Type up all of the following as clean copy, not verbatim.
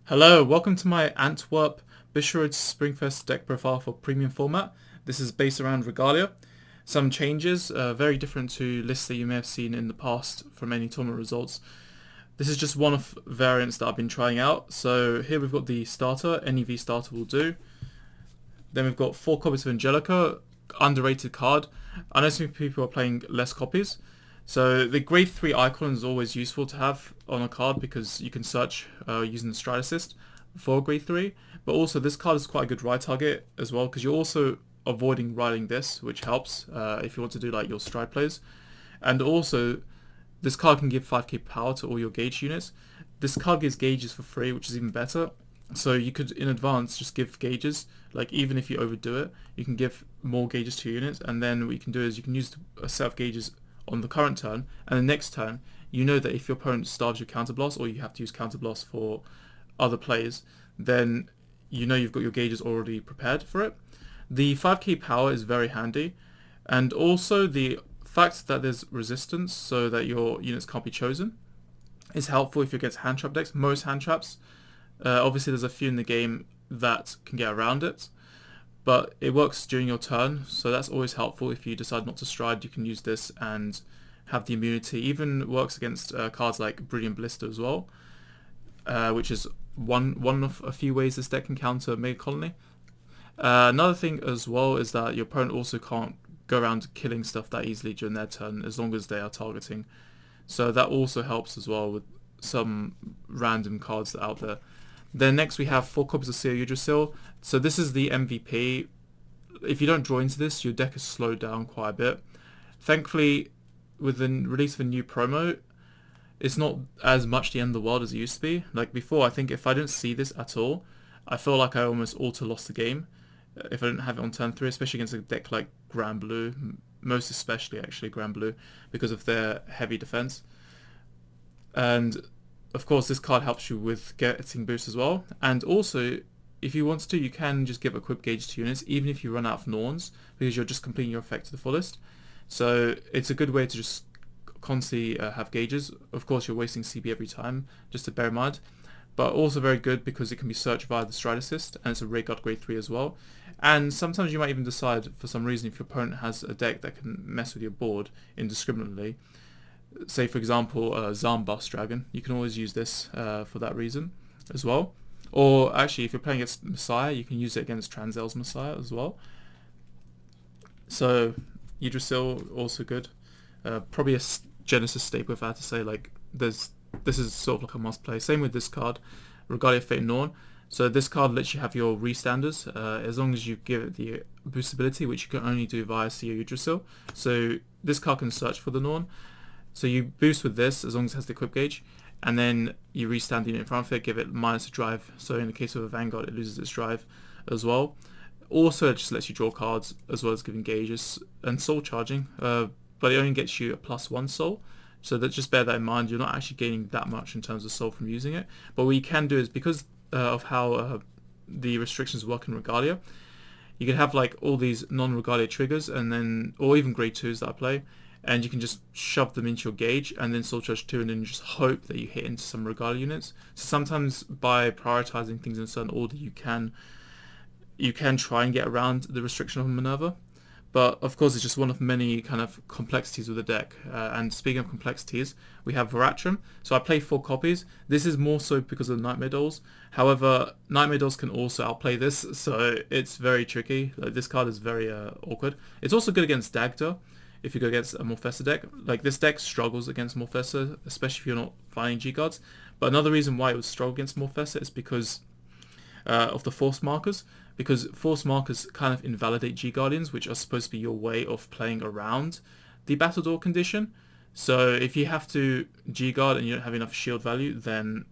Hello, welcome to my Antwerp Bushiroad Spring Fest deck profile for premium format. This is based around Regalia. Some changes, very different to lists that you may have seen in the past from any tournament results. This is just one of variants that I've been trying out. So here we've got the starter, NEV starter will do. Then we've got 4 copies of Angelica, underrated card. I know some people are playing less copies. So the grade 3 icon is always useful to have on a card because you can search using the stride assist for grade 3. But also this card is quite a good ride target as well because you're also avoiding riding this, which helps if you want to do like your stride plays. And also this card can give 5k power to all your gauge units. This card gives gauges for free, which is even better. So you could in advance just give gauges, like even if you overdo it, you can give more gauges to your units, and then what you can do is you can use a set of gauges on the current turn, and the next turn you know that if your opponent starves your counterblast or you have to use counterblast for other plays, then you know you've got your gauges already prepared for it. The 5k power is very handy, and also the fact that there's resistance so that your units can't be chosen is helpful if you're against hand trap decks. Most hand traps, obviously there's a few in the game that can get around it, but it works during your turn, so that's always helpful. If you decide not to stride, you can use this and have the immunity. Even works against cards like Brilliant Blister as well, which is one of a few ways this deck can counter Mega Colony. Another thing as well is that your opponent also can't go around killing stuff that easily during their turn as long as they are targeting. So that also helps as well with some random cards that are out there. Then next we have 4 copies of Seal Yggdrasil. So this is the MVP. If you don't draw into this, your deck is slowed down quite a bit. Thankfully, with the release of a new promo, it's not as much the end of the world as it used to be. Like before, I think if I didn't see this at all, I feel like I almost auto lost the game if I didn't have it on turn 3, especially against a deck like Grand Blue, most especially actually Grand Blue, because of their heavy defense. And of course this card helps you with getting boosts as well, and also if you want to, you can just give equip gauge to units even if you run out of Norns, because you're just completing your effect to the fullest. So it's a good way to just constantly have gauges. Of course you're wasting CB every time, just to bear in mind, but also very good because it can be searched via the stride assist, and it's a Rayguard grade 3 as well. And sometimes you might even decide for some reason, if your opponent has a deck that can mess with your board indiscriminately, say for example Zambust Dragon, you can always use this for that reason as well. Or actually if you're playing against Messiah, you can use it against Transel's Messiah as well. So Yggdrasil also good. Probably a Genesis staple if I had to say. Like this is sort of like a must play. Same with this card, Regalia Fate Norn. So this card lets you have your restanders as long as you give it the boostability, which you can only do via Seal Yggdrasil. So this card can search for the Norn. So you boost with this as long as it has the equip gauge, and then you restand the unit in front of it, give it minus a drive. So in the case of a Vanguard, it loses its drive as well. Also, it just lets you draw cards as well as giving gauges and soul charging, but it only gets you a +1 soul. So that, just bear that in mind. You're not actually gaining that much in terms of soul from using it. But what you can do is, because of how the restrictions work in Regalia, you can have like all these non-Regalia triggers, and then, or even grade 2s that I play, and you can just shove them into your gauge and then soul charge 2, and then just hope that you hit into some Regalia units. So sometimes by prioritizing things in a certain order, you can try and get around the restriction of Minerva. But of course it's just one of many kind of complexities with the deck. And speaking of complexities, we have Veratrum. So I play 4 copies. This is more so because of the Nightmare Dolls. However, Nightmare Dolls can also outplay this, so it's very tricky. Like, this card is very awkward. It's also good against Dagda if you go against a Morfessa deck. Like, this deck struggles against Morfessa, especially if you're not finding G-Guards. But another reason why it would struggle against Morfessa is because of the Force Markers. Because Force Markers kind of invalidate G-Guardians, which are supposed to be your way of playing around the Battledore condition. So if you have to G-Guard and you don't have enough shield value, then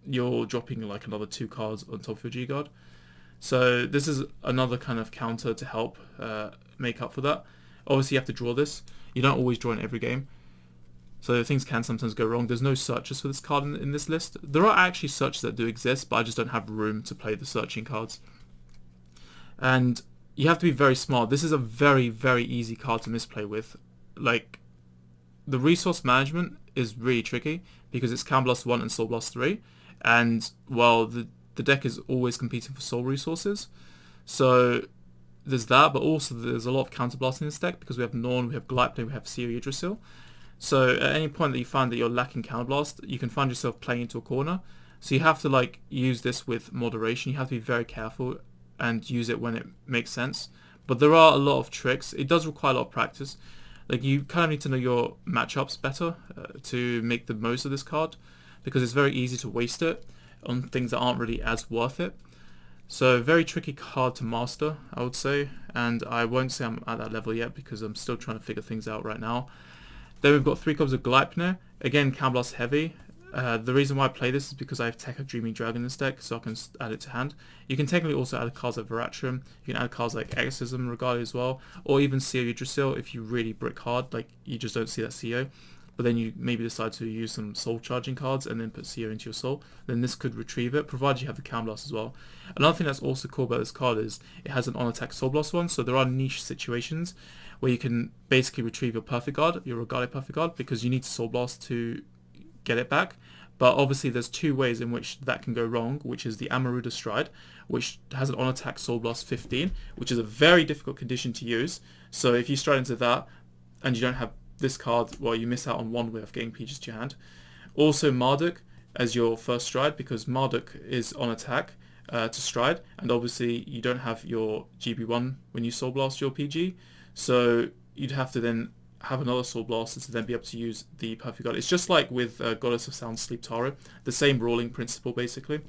you're dropping like another 2 cards on top of your G-Guard. So this is another kind of counter to help make up for that. Obviously you have to draw this. You don't always draw in every game, so things can sometimes go wrong. There's no searches for this card in this list. There are actually searches that do exist, but I just don't have room to play the searching cards. And you have to be very smart. This is a very, very easy card to misplay with. Like, the resource management is really tricky because it's Counterblast 1 and Soul Blast 3. And, well, the deck is always competing for soul resources. So there's that, but also there's a lot of counterblast in this deck because we have Norn, we have Glypnir, we have Seer Yggdrasil. So at any point that you find that you're lacking counterblast, you can find yourself playing into a corner. So you have to like use this with moderation. You have to be very careful and use it when it makes sense. But there are a lot of tricks. It does require a lot of practice. Like you kind of need to know your matchups better to make the most of this card, because it's very easy to waste it on things that aren't really as worth it. So very tricky card to master, I would say, and I won't say I'm at that level yet because I'm still trying to figure things out right now. Then we've got 3 copies of Glypnir, again Counterblast heavy. The reason why I play this is because I have Tekka Dreaming Dragon in this deck, so I can add it to hand. You can technically also add cards like Veratrum, you can add cards like Exorcism, Regalia as well, or even Seer Yggdrasil if you really brick hard, like you just don't see that CO. But then you maybe decide to use some soul charging cards and then put CO into your soul, then this could retrieve it, provided you have the Counterblast as well. Another thing that's also cool about this card is it has an on-attack Soul Blast one, so there are niche situations where you can basically retrieve your Perfect Guard, your Regalia Perfect Guard, because you need to Soul Blast to get it back. But obviously there's 2 ways in which that can go wrong, which is the Amaruda Stride, which has an on-attack Soul Blast 15, which is a very difficult condition to use. So if you stride into that and you don't have this card, well, you miss out on one way of getting PGs to your hand. Also Marduk as your first stride, because Marduk is on attack to stride, and obviously you don't have your GB1 when you Soul Blast your PG, so you'd have to then have another Soul Blaster to then be able to use the Perfect Guard. It's just like with Goddess of Sound Sleep Taro, the same ruling principle basically.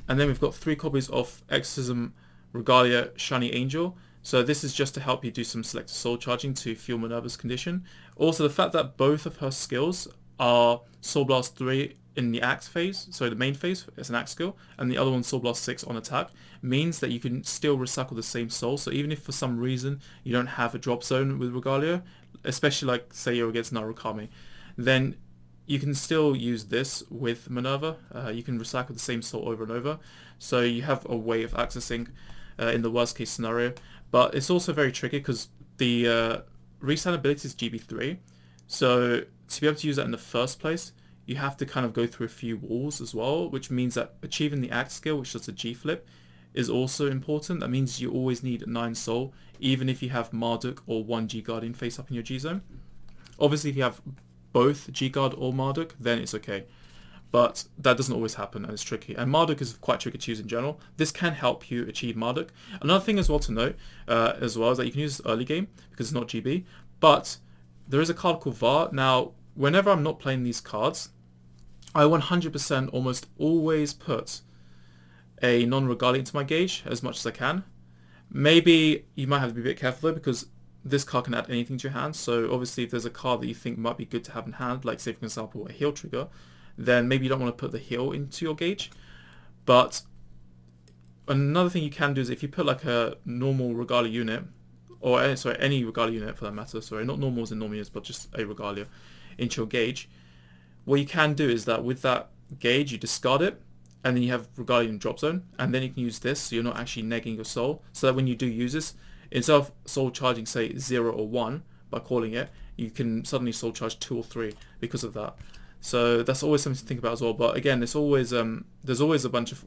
And then we've got 3 copies of Exorcism Regalia Shiny Angel. So this is just to help you do some selective soul charging to fuel Minerva's condition. Also the fact that both of her skills are Soul Blast 3 in the axe phase, so the main phase is an axe skill, and the other one Soul Blast 6 on attack, means that you can still recycle the same soul. So even if for some reason you don't have a drop zone with Regalia, especially like say you're against Narukami, then you can still use this with Minerva. You can recycle the same soul over and over, so you have a way of accessing in the worst case scenario. But it's also very tricky because the resign ability is GB3, so to be able to use that in the first place, you have to kind of go through a few walls as well, which means that achieving the axe skill, which does a G flip, is also important. That means you always need 9 soul, even if you have Marduk or 1 G Guardian face up in your G zone. Obviously if you have both G Guard or Marduk, then it's okay, but that doesn't always happen and it's tricky, and Marduk is quite tricky to use in general. This can help you achieve Marduk. Another thing as well to note as well is that you can use this early game because it's not GB, but there is a card called VAR. Now whenever I'm not playing these cards, I 100% almost always put a non-Regalia into my gauge as much as I can. Maybe you might have to be a bit careful though, because this card can add anything to your hand. So obviously if there's a card that you think might be good to have in hand, like say for example a heal trigger, then maybe you don't want to put the heal into your gauge. But another thing you can do is if you put like a normal Regalia unit, or sorry, any Regalia unit for that matter, sorry, not normal as in normal units, but just a Regalia into your gauge, what you can do is that with that gauge you discard it, and then you have Regalia in drop zone, and then you can use this so you're not actually negging your soul, so that when you do use this, instead of soul charging say 0 or 1 by calling it, you can suddenly soul charge 2 or 3 because of that. So that's always something to think about as well. But again, there's always a bunch of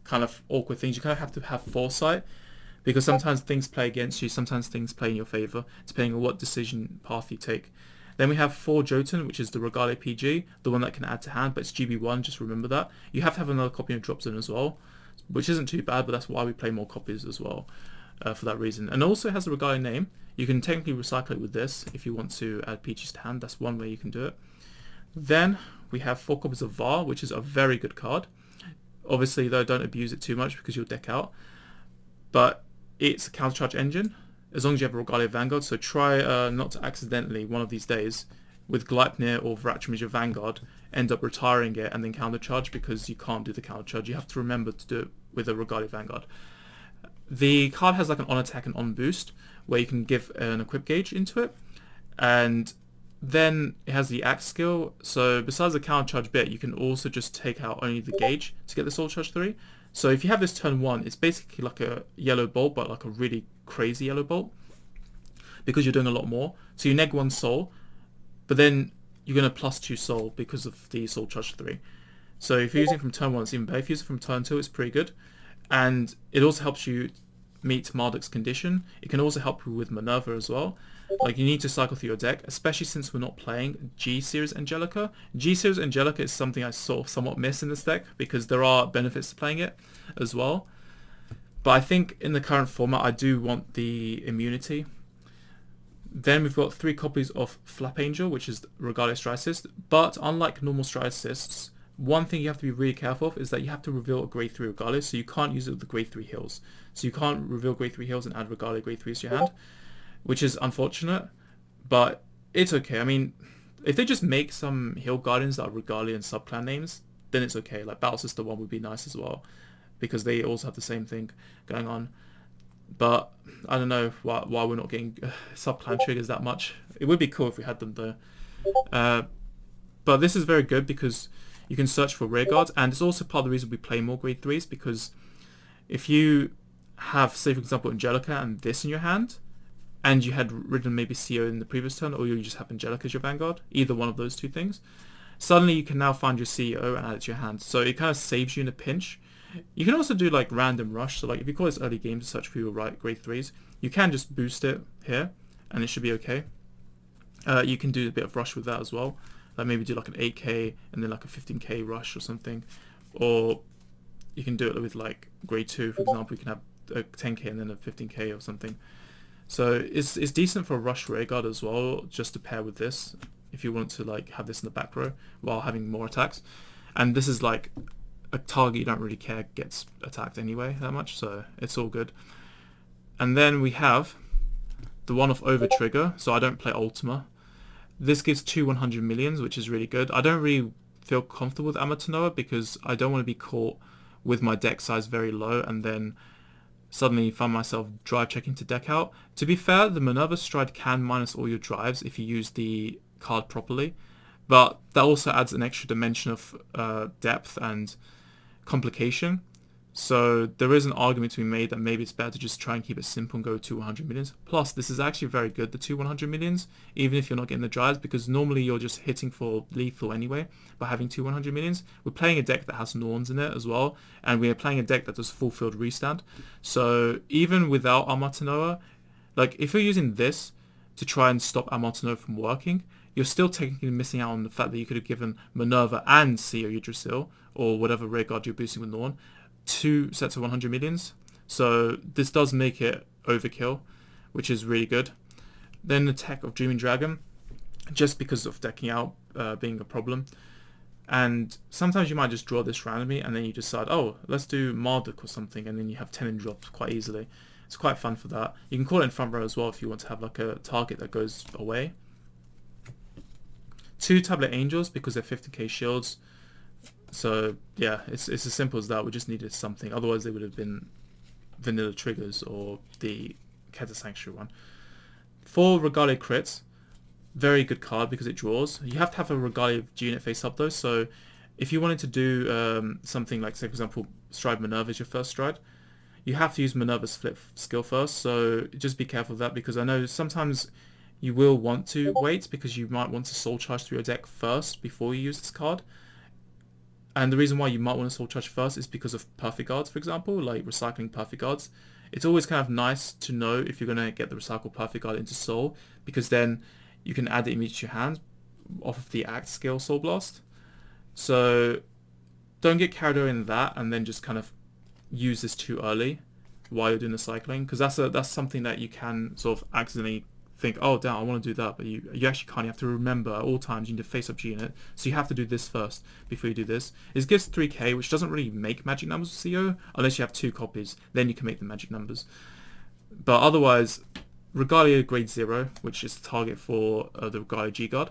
kind of awkward things. You kind of have to have foresight, because sometimes things play against you, sometimes things play in your favor, depending on what decision path you take. Then we have 4 Jotun, which is the Regalia PG, the one that can add to hand, but it's GB1, just remember that. You have to have another copy in drop zone as well, which isn't too bad, but that's why we play more copies as well, for that reason. And also it has the Regalia name. You can technically recycle it with this if you want to add PGs to hand. That's one way you can do it. Then we have 4 copies of VAR, which is a very good card. Obviously though, don't abuse it too much because you'll deck out, but it's a counter charge engine as long as you have a Regalia Vanguard, so try not to accidentally one of these days with Glypnir or Veratrum as your Vanguard end up retiring it and then counter charge, because you can't do the counter charge. You have to remember to do it with a Regalia Vanguard. The card has like an on attack and on boost where you can give an equip gauge into it, and then it has the axe skill, so besides the counter charge bit you can also just take out only the gauge to get the soul charge 3. So if you have this turn 1, it's basically like a yellow bolt, but like a really crazy yellow bolt, because you're doing a lot more. So you neg 1 soul, but then you're going to plus 2 soul because of the soul charge 3. So if you're using from turn 1, it's even better. If you use it from turn 2, it's pretty good. And it also helps you meet Marduk's condition. It can also help you with Minerva as well. Like, you need to cycle through your deck, especially since we're not playing G-Series Angelica. G-Series Angelica is something I sort of somewhat miss in this deck, because there are benefits to playing it as well. But I think in the current format, I do want the immunity. Then we've got 3 copies of Flap Angel, which is Regalia Stride Assist. But unlike normal Stride Assists, one thing you have to be really careful of is that you have to reveal a grade 3 Regalia, so you can't use it with the grade 3 heals. So you can't reveal grade 3 heals and add Regalia grade 3s to your hand, which is unfortunate, but it's okay. I mean, if they just make some heal guardians that are Regalia and subclan names, then it's okay. Like Battle Sister 1 would be nice as well, because they also have the same thing going on. But I don't know why we're not getting subclan triggers that much. It would be cool if we had them though. But this is very good because you can search for rear guards, and it's also part of the reason we play more grade 3s, because if you have, say for example, Angelica and this in your hand, and you had ridden maybe CO in the previous turn, or you just have Angelica as your Vanguard, either one of those two things, suddenly you can now find your CEO and add it to your hand. So it kind of saves you in a pinch. You can also do like random rush, so like if you call this early game to search for your right grade 3s, you can just boost it here, and it should be okay. You can do a bit of rush with that as well, like maybe do like an 8k and then like a 15k rush or something, or you can do it with like grade 2, for example. You can have a 10k and then a 15k or something. So it's decent for a rush rear guard as well, just to pair with this if you want to like have this in the back row while having more attacks. And this is like a target you don't really care gets attacked anyway that much, so it's all good. And then we have the one-off over trigger, so I don't play Ultima. This gives 2 100 millions, which is really good. I don't really feel comfortable with Amatanoa because I don't want to be caught with my deck size very low and then suddenly find myself drive checking to deck out. To be fair, the Minerva Stride can minus all your drives if you use the card properly, but that also adds an extra dimension of depth and complication. So there is an argument to be made that maybe it's better to just try and keep it simple and go 2 100 millions. Plus, this is actually very good, the 2 100 millions, even if you're not getting the drives, because normally you're just hitting for lethal anyway by having 2 100 millions. We're playing a deck that has Norns in it as well, and we're playing a deck that does full field restand. So even without Amatanoa, like if you're using this to try and stop Amatanoa from working, you're still technically missing out on the fact that you could have given Minerva and Seo Yggdrasil, or whatever rear guard you're boosting with Norn, 2 sets of 100 millions. So this does make it overkill, which is really good. Then the tech of Dreaming Dragon, just because of decking out being a problem. And sometimes you might just draw this randomly and then you decide, oh, let's do Marduk or something, and then you have 10 in drops quite easily. It's quite fun for that. You can call it in front row as well if you want to have like a target that goes away. 2 Tablet Angels because they're 50k shields. So yeah, it's as simple as that. We just needed something. Otherwise they would have been vanilla triggers or the Keta Sanctuary one. 4 Regalia crits. Very good card because it draws. You have to have a Regalia unit face up though. So if you wanted to do something like, say for example, Stride Minerva is your first stride, you have to use Minerva's flip skill first. So just be careful of that, because I know sometimes you will want to wait because you might want to soul charge through your deck first before you use this card. And the reason why you might want to soul charge first is because of perfect guards, for example, like recycling perfect guards. It's always kind of nice to know if you're going to get the recycled perfect guard into soul, because then you can add it immediately to your hand off of the act skill soul blast. So don't get carried away in that and then just kind of use this too early while you're doing the cycling, because that's something that you can sort of accidentally think, oh damn, I want to do that, but you actually can't. You have to remember at all times you need to face up G unit, so you have to do this first before you do this. It gives 3k, which doesn't really make magic numbers with CO unless you have 2 copies, then you can make the magic numbers. But otherwise, Regalia grade 0, which is the target for the Regalia G guard,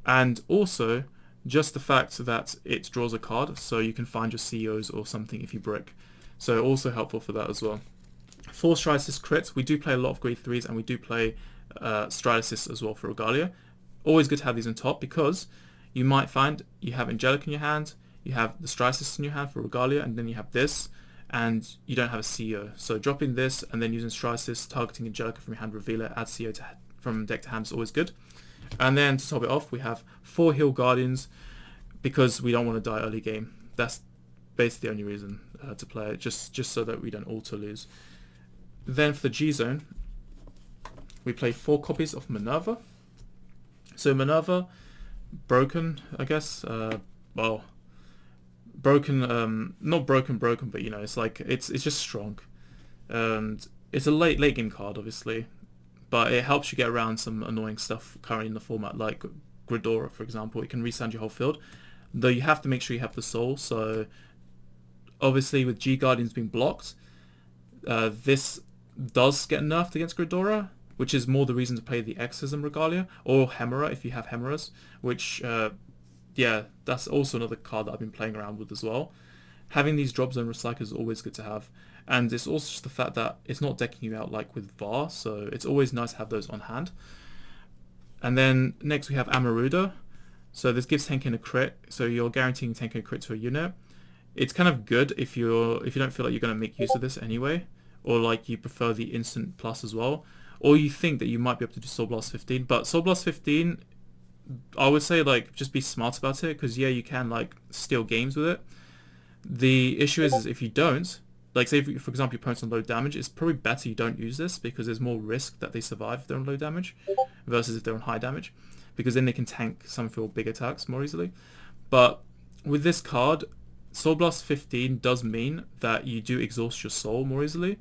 and also just the fact that it draws a card, so you can find your CEOs or something if you brick. So also helpful for that as well. 4 Stride Assist crits. We do play a lot of grade 3s and we do play Stride Assist as well for Regalia. Always good to have these on top, because you might find you have Angelic in your hand, you have the Stride Assist in your hand for Regalia, and then you have this, and you don't have a CEO. So dropping this and then using Stride Assist, targeting Angelica from your hand, reveal it, add CEO from deck to hand is always good. And then to top it off, we have 4 Heal Guardians. because we don't want to die early game. That's basically the only reason to play it, just so that we don't auto lose. Then for the G zone, we play 4 copies of Minerva. So Minerva, broken, I guess. Well, broken, not broken, but you know, it's like it's just strong, and it's a late game card, obviously, but it helps you get around some annoying stuff currently in the format, like Gridora, for example. It can resound your whole field, though you have to make sure you have the soul. So obviously with G Guardians being blocked, this does get nerfed against Gridora, which is more the reason to play the Exorcism Regalia, or Hemera if you have Hemeras, which, yeah, that's also another card that I've been playing around with as well. Having these drop zone recyclers is always good to have, and it's also just the fact that it's not decking you out like with VAR, so it's always nice to have those on hand. And then next we have Amaruda. So this gives Tenken a crit, so you're guaranteeing Tenken a crit to a unit. It's kind of good if you don't feel like you're going to make use of this anyway, or like you prefer the instant plus as well, or you think that you might be able to do Soul Blast 15. But Soul Blast 15, I would say like just be smart about it, because yeah, you can like steal games with it. The issue is if you don't, like say for example your opponent's on low damage, it's probably better you don't use this, because there's more risk that they survive if they're on low damage versus if they're on high damage, because then they can tank some of your big attacks more easily. But with this card, Soul Blast 15 does mean that you do exhaust your soul more easily,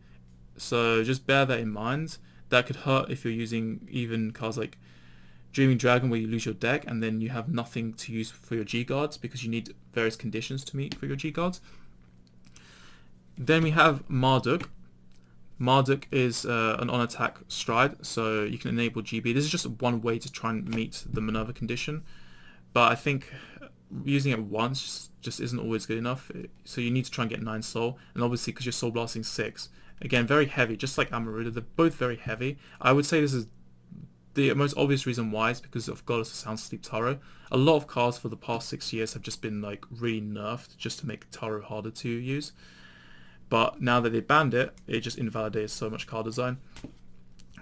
so just bear that in mind. That could hurt if you're using even cards like Dreaming Dragon, where you lose your deck and then you have nothing to use for your G guards because you need various conditions to meet for your G guards. Then we have Marduk. Marduk is an on-attack stride, so you can enable GB. This is just one way to try and meet the Minerva condition, but I think using it once just isn't always good enough. So you need to try and get 9 soul, and obviously because you're soul blasting 6, again very heavy, just like Amaruda. They're both very heavy. I would say this is the most obvious reason why is because of Goddess of Sound Sleep Taro. A lot of cards for the past 6 years have just been like really nerfed just to make Taro harder to use. But now that they banned it, it just invalidates so much card design.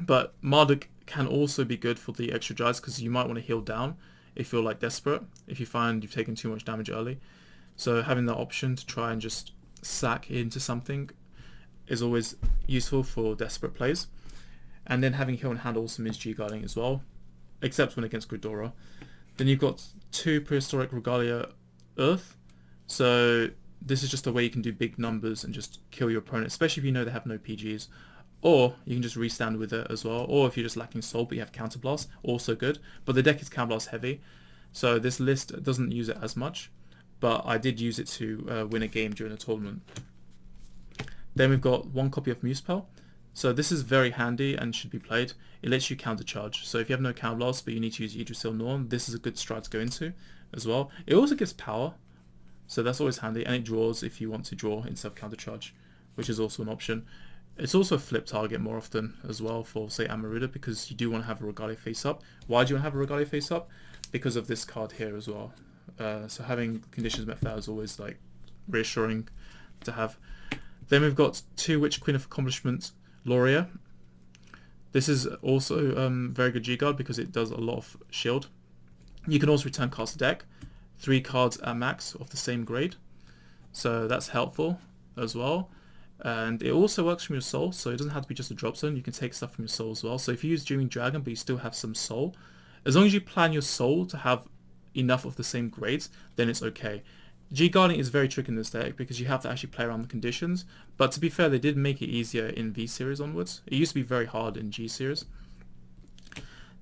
But Marduk can also be good for the extra drives, because you might want to heal down if you're like desperate, if you find you've taken too much damage early. So having that option to try and just sack into something is always useful for desperate plays. And then having heal in hand also means G guarding as well, except when against Gridora. Then you've got 2 Prehistoric Regalia Earth. So this is just a way you can do big numbers and just kill your opponent, especially if you know they have no PGs. Or you can just restand with it as well. Or if you're just lacking soul but you have Counterblast, also good. But the deck is Counterblast heavy, so this list doesn't use it as much. But I did use it to win a game during a tournament. Then we've got 1 copy of Musepel. So this is very handy and should be played. It lets you countercharge. So if you have no Counterblast but you need to use Yggdrasil Norn, this is a good stride to go into as well. It also gives power, so that's always handy, and it draws if you want to draw instead of countercharge, which is also an option. It's also a flip target more often as well for, say, Amaruda, because you do want to have a Regalia face up. Why do you want to have a Regalia face up? Because of this card here as well. So having conditions met for that is always like reassuring to have. Then we've got 2 Witch Queen of Accomplishment Loria. This is also very good G guard because it does a lot of shield. You can also return cards to deck, 3 cards at max of the same grade, so that's helpful as well. And it also works from your soul, so it doesn't have to be just a drop zone. You can take stuff from your soul as well. So if you use Dreaming Dragon but you still have some soul, as long as you plan your soul to have enough of the same grades, then it's okay. G guarding is very tricky in this deck because you have to actually play around the conditions, but to be fair, they did make it easier in V series onwards. It used to be very hard in G series.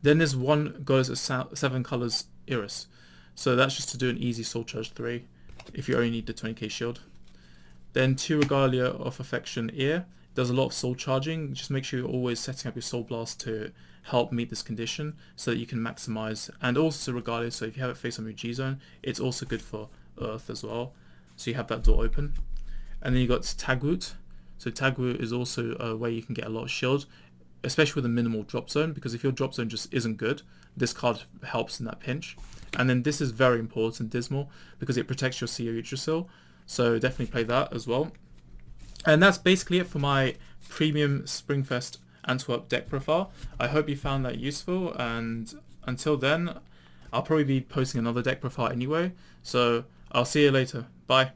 Then there's 1 Goddess of 7 colors Iris, so that's just to do an easy soul charge 3 if you only need the 20k shield. Then 2 Regalia of Affection Ear does a lot of soul charging. Just make sure you're always setting up your soul blast to help meet this condition so that you can maximize. And also Regalia, so if you have it face on your G zone, it's also good for Earth as well, so you have that door open. And then you got Tagwoot. So Tagwoot is also a way you can get a lot of shield, especially with a minimal drop zone, because if your drop zone just isn't good, this card helps in that pinch. And then this is very important, Dismal, because it protects your Sea Yggdrasil, so definitely play that as well. And that's basically it for my Premium Springfest Antwerp deck profile. I hope you found that useful, and until then, I'll probably be posting another deck profile anyway. So I'll see you later. Bye.